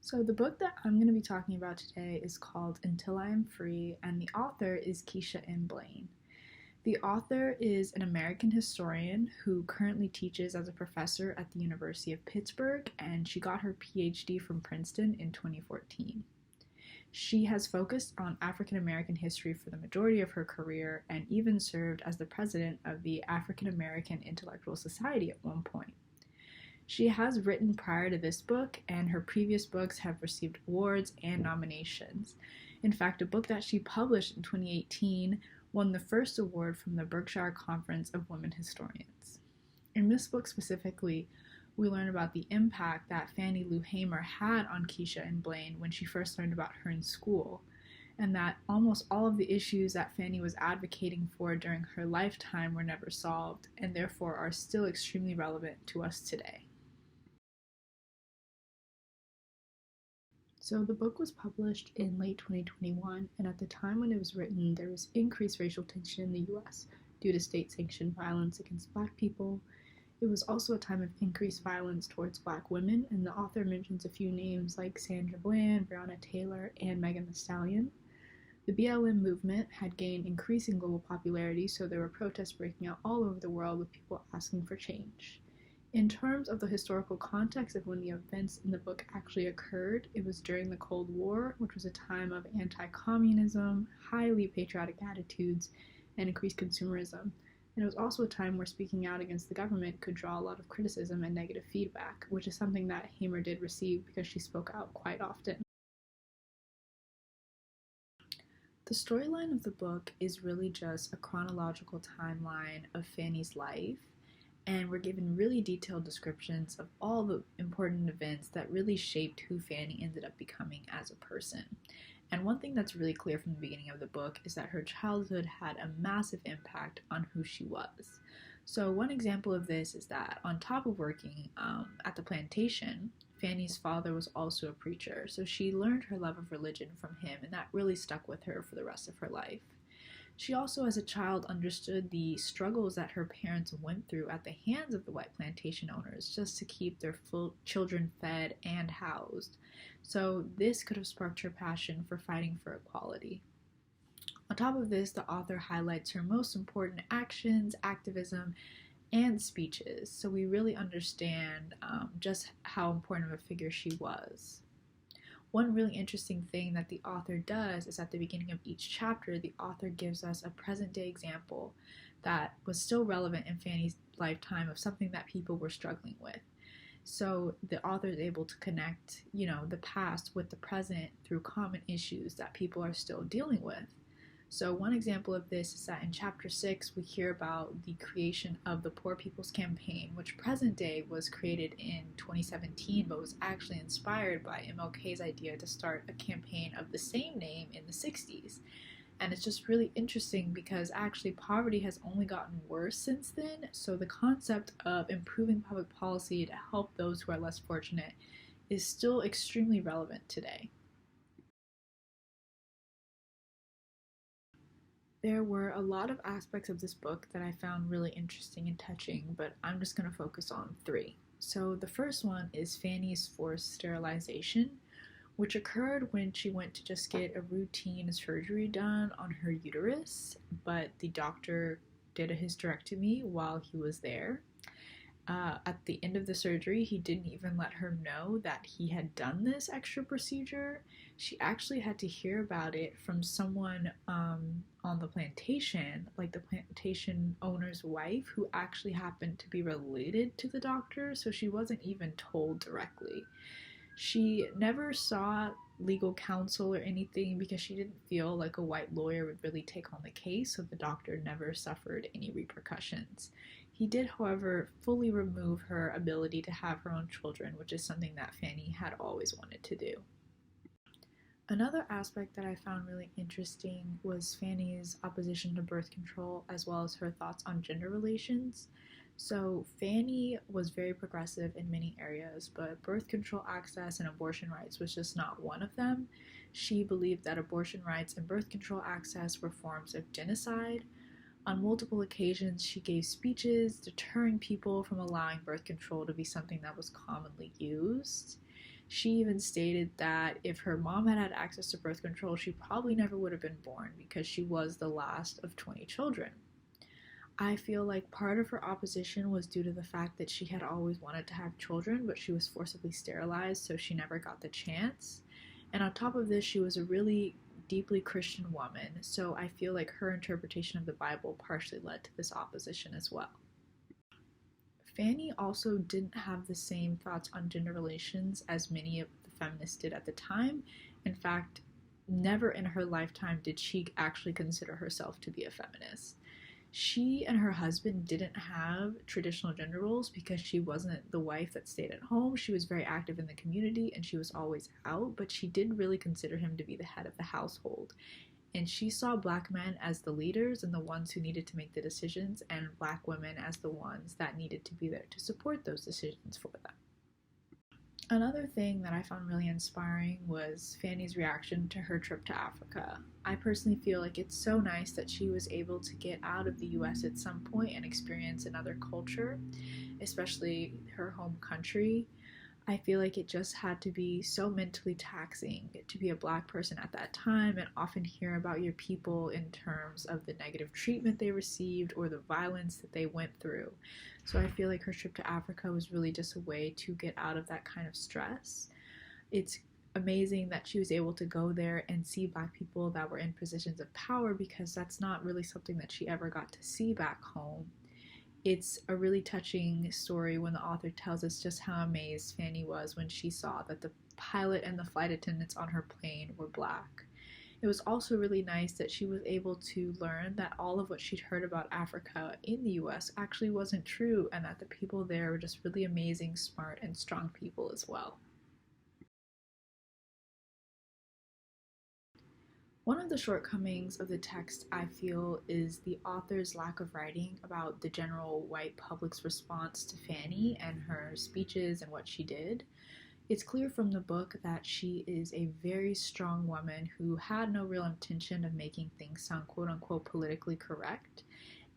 So, the book that I'm going to be talking about today is called Until I Am Free, and the author is Keisha M. Blaine. The author is an American historian who currently teaches as a professor at the University of Pittsburgh, and she got her PhD from Princeton in 2014. She has focused on African American history for the majority of her career and even served as the president of the African American Intellectual Society at one point. She has written prior to this book, and her previous books have received awards and nominations. In fact, a book that she published in 2018 won the first award from the Berkshire Conference of Women Historians. In this book specifically, we learn about the impact that Fannie Lou Hamer had on Keisha and Blaine when she first learned about her in school, and that almost all of the issues that Fannie was advocating for during her lifetime were never solved, and therefore are still extremely relevant to us today. So the book was published in late 2021, and at the time when it was written, there was increased racial tension in the US due to state-sanctioned violence against Black people. It was also a time of increased violence towards Black women, and the author mentions a few names like Sandra Bland, Breonna Taylor, and Megan Thee Stallion. The BLM movement had gained increasing global popularity, so there were protests breaking out all over the world with people asking for change. In terms of the historical context of when the events in the book actually occurred, it was during the Cold War, which was a time of anti-communism, highly patriotic attitudes, and increased consumerism. And it was also a time where speaking out against the government could draw a lot of criticism and negative feedback, which is something that Hamer did receive because she spoke out quite often. The storyline of the book is really just a chronological timeline of Fannie's life, and we're given really detailed descriptions of all the important events that really shaped who Fannie ended up becoming as a person. And one thing that's really clear from the beginning of the book is that her childhood had a massive impact on who she was. So one example of this is that on top of working at the plantation, Fannie's father was also a preacher, so she learned her love of religion from him, and that really stuck with her for the rest of her life. She also, as a child, understood the struggles that her parents went through at the hands of the white plantation owners just to keep their children fed and housed. So this could have sparked her passion for fighting for equality. On top of this, the author highlights her most important actions, activism, and speeches, so we really understand just how important of a figure she was. One really interesting thing that the author does is at the beginning of each chapter, the author gives us a present day example that was still relevant in Fannie's lifetime of something that people were struggling with. So the author is able to connect, the past with the present through common issues that people are still dealing with. So one example of this is that in chapter 6, we hear about the creation of the Poor People's Campaign, which present day was created in 2017, but was actually inspired by MLK's idea to start a campaign of the same name in the 60s. And it's just really interesting because actually poverty has only gotten worse since then, so the concept of improving public policy to help those who are less fortunate is still extremely relevant today. There were a lot of aspects of this book that I found really interesting and touching, but I'm just going to focus on three. So the first one is Fannie's forced sterilization, which occurred when she went to just get a routine surgery done on her uterus, but the doctor did a hysterectomy while he was there. At the end of the surgery, he didn't even let her know that he had done this extra procedure. She actually had to hear about it from someone on the plantation, like the plantation owner's wife, who actually happened to be related to the doctor, so she wasn't even told directly. She never saw legal counsel or anything because she didn't feel like a white lawyer would really take on the case, so the doctor never suffered any repercussions. He did, however, fully remove her ability to have her own children, which is something that Fannie had always wanted to do. Another aspect that I found really interesting was Fannie's opposition to birth control, as well as her thoughts on gender relations. So Fannie was very progressive in many areas, but birth control access and abortion rights was just not one of them. She believed that abortion rights and birth control access were forms of genocide. On multiple occasions, she gave speeches deterring people from allowing birth control to be something that was commonly used. She even stated that if her mom had had access to birth control, she probably never would have been born because she was the last of 20 children. I feel like part of her opposition was due to the fact that she had always wanted to have children, but she was forcibly sterilized, so she never got the chance. And on top of this, she was a really deeply Christian woman, so I feel like her interpretation of the Bible partially led to this opposition as well. Fanny also didn't have the same thoughts on gender relations as many of the feminists did at the time. In fact, never in her lifetime did she actually consider herself to be a feminist. She and her husband didn't have traditional gender roles because she wasn't the wife that stayed at home. She was very active in the community and she was always out, but she did really consider him to be the head of the household. And she saw Black men as the leaders and the ones who needed to make the decisions, and Black women as the ones that needed to be there to support those decisions for them. Another thing that I found really inspiring was Fanny's reaction to her trip to Africa. I personally feel like it's so nice that she was able to get out of the US at some point and experience another culture, especially her home country. I feel like it just had to be so mentally taxing to be a Black person at that time and often hear about your people in terms of the negative treatment they received or the violence that they went through. So I feel like her trip to Africa was really just a way to get out of that kind of stress. It's amazing that she was able to go there and see Black people that were in positions of power, because that's not really something that she ever got to see back home. It's a really touching story when the author tells us just how amazed Fanny was when she saw that the pilot and the flight attendants on her plane were Black. It was also really nice that she was able to learn that all of what she'd heard about Africa in the US actually wasn't true, and that the people there were just really amazing, smart, and strong people as well. One of the shortcomings of the text, I feel, is the author's lack of writing about the general white public's response to Fanny and her speeches and what she did. It's clear from the book that she is a very strong woman who had no real intention of making things sound quote-unquote politically correct.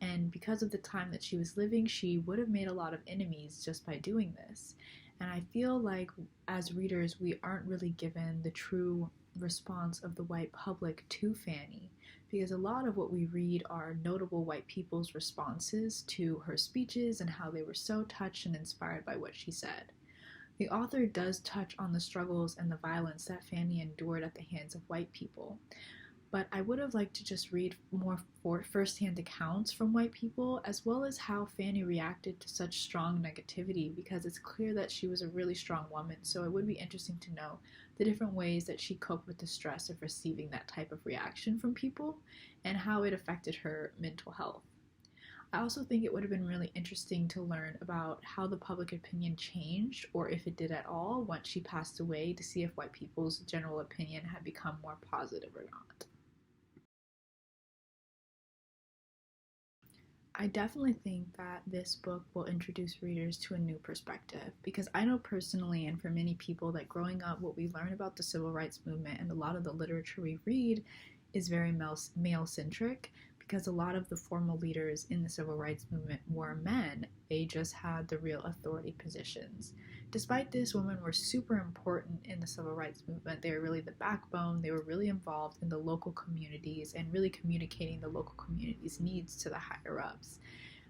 And because of the time that she was living, she would have made a lot of enemies just by doing this. And I feel like as readers, we aren't really given the true response of the white public to Fanny, because a lot of what we read are notable white people's responses to her speeches and how they were so touched and inspired by what she said. The author does touch on the struggles and the violence that Fanny endured at the hands of white people, but I would have liked to just read more first-hand accounts from white people, as well as how Fanny reacted to such strong negativity, because it's clear that she was a really strong woman, so it would be interesting to know the different ways that she coped with the stress of receiving that type of reaction from people, and how it affected her mental health. I also think it would have been really interesting to learn about how the public opinion changed, or if it did at all, once she passed away, to see if white people's general opinion had become more positive or not. I definitely think that this book will introduce readers to a new perspective, because I know personally, and for many people, that growing up, what we learn about the civil rights movement and a lot of the literature we read is very male-centric, because a lot of the formal leaders in the civil rights movement were men. They just had the real authority positions. Despite this, women were super important in the civil rights movement. They were really the backbone. They were really involved in the local communities and really communicating the local community's needs to the higher-ups.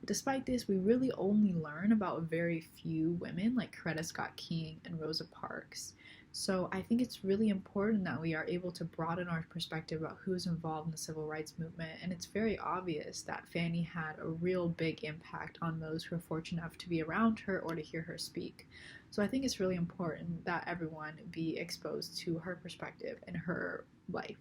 Despite this, we really only learn about very few women like Coretta Scott King and Rosa Parks. So I think it's really important that we are able to broaden our perspective about who's involved in the civil rights movement, and it's very obvious that Fanny had a real big impact on those who were fortunate enough to be around her or to hear her speak. So I think it's really important that everyone be exposed to her perspective and her life.